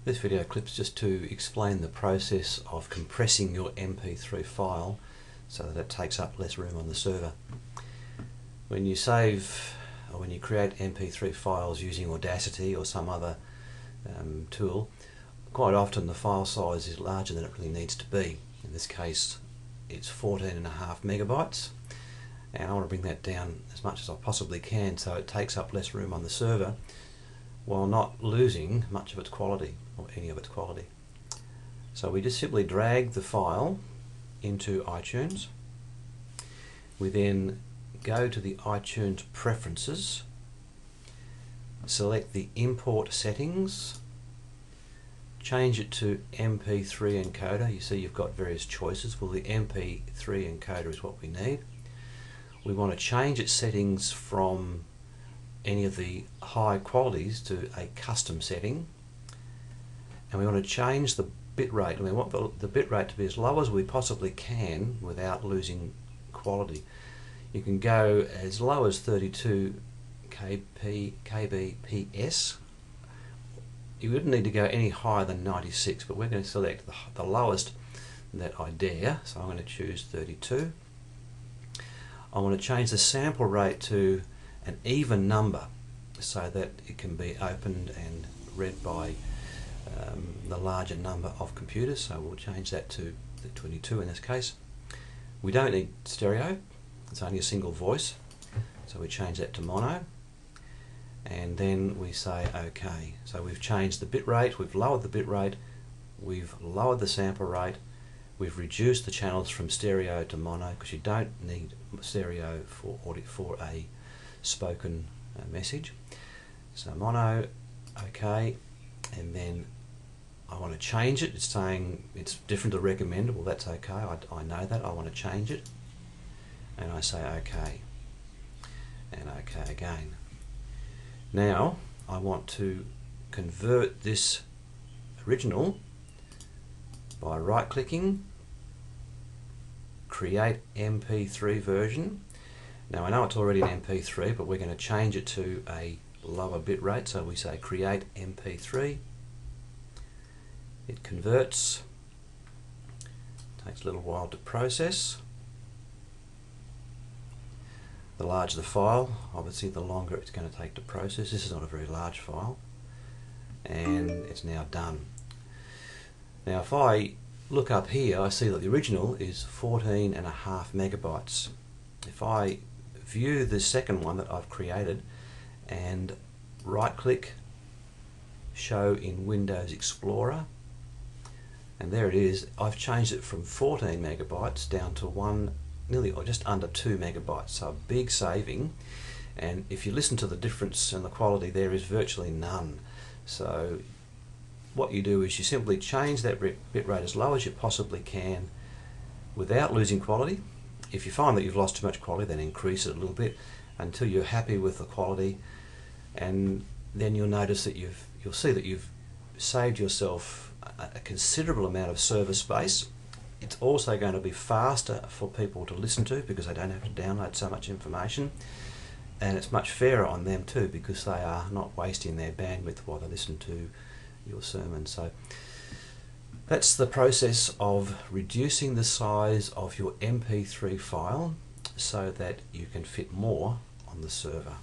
This video clip's just to explain the process of compressing your MP3 file so that it takes up less room on the server. When you save or when you create MP3 files using Audacity or some other tool, quite often the file size is larger than it really needs to be. In this case it's 14.5 megabytes, and I want to bring that down as much as I possibly can so it takes up less room on the server while not losing much of its quality or any of its quality. So we just simply drag the file into iTunes. We then go to the iTunes preferences, select the import settings, change it to MP3 encoder. You see you've got various choices. Well, the MP3 encoder is what we need. We want to change its settings from any of the high qualities to a custom setting, and we want to change the bit rate. We want the bit rate to be as low as we possibly can without losing quality. You can go as low as 32 kbps. You wouldn't need to go any higher than 96, but we're going to select the lowest that I dare, so I'm going to choose 32. I want to change the sample rate to an even number so that it can be opened and read by the larger number of computers, so we'll change that to the 22 in this case. We don't need stereo, it's only a single voice, so we change that to mono, and then we say OK. So we've changed the bit rate, we've lowered the bit rate, we've lowered the sample rate, we've reduced the channels from stereo to mono, because you don't need stereo for a spoken message. So mono, OK, and then I want to change it. It's saying it's different to recommended. Well, that's OK, I know that. I want to change it, and I say OK, and OK again. Now I want to convert this original by right clicking, create MP3 version. Now I know it's already an MP3, but we're going to change it to a lower bit rate, so we say create MP3. It converts, takes a little while to process. The larger the file, obviously the longer it's going to take to process. This is not a very large file, and it's now done. Now if I look up here, I see that the original is 14.5 megabytes. If I view the second one that I've created and right click, show in Windows Explorer, and there it is, I've changed it from 14 megabytes down to nearly or just under 2 megabytes, so a big saving. And if you listen to the difference in the quality, there is virtually none. So what you do is you simply change that bit rate as low as you possibly can without losing quality. If you find that you've lost too much quality, then increase it a little bit until you're happy with the quality, and then you'll notice that you'll see that you've saved yourself a considerable amount of server space. It's also going to be faster for people to listen to because they don't have to download so much information, and it's much fairer on them too because they are not wasting their bandwidth while they listen to your sermon. So that's the process of reducing the size of your MP3 file so that you can fit more on the server.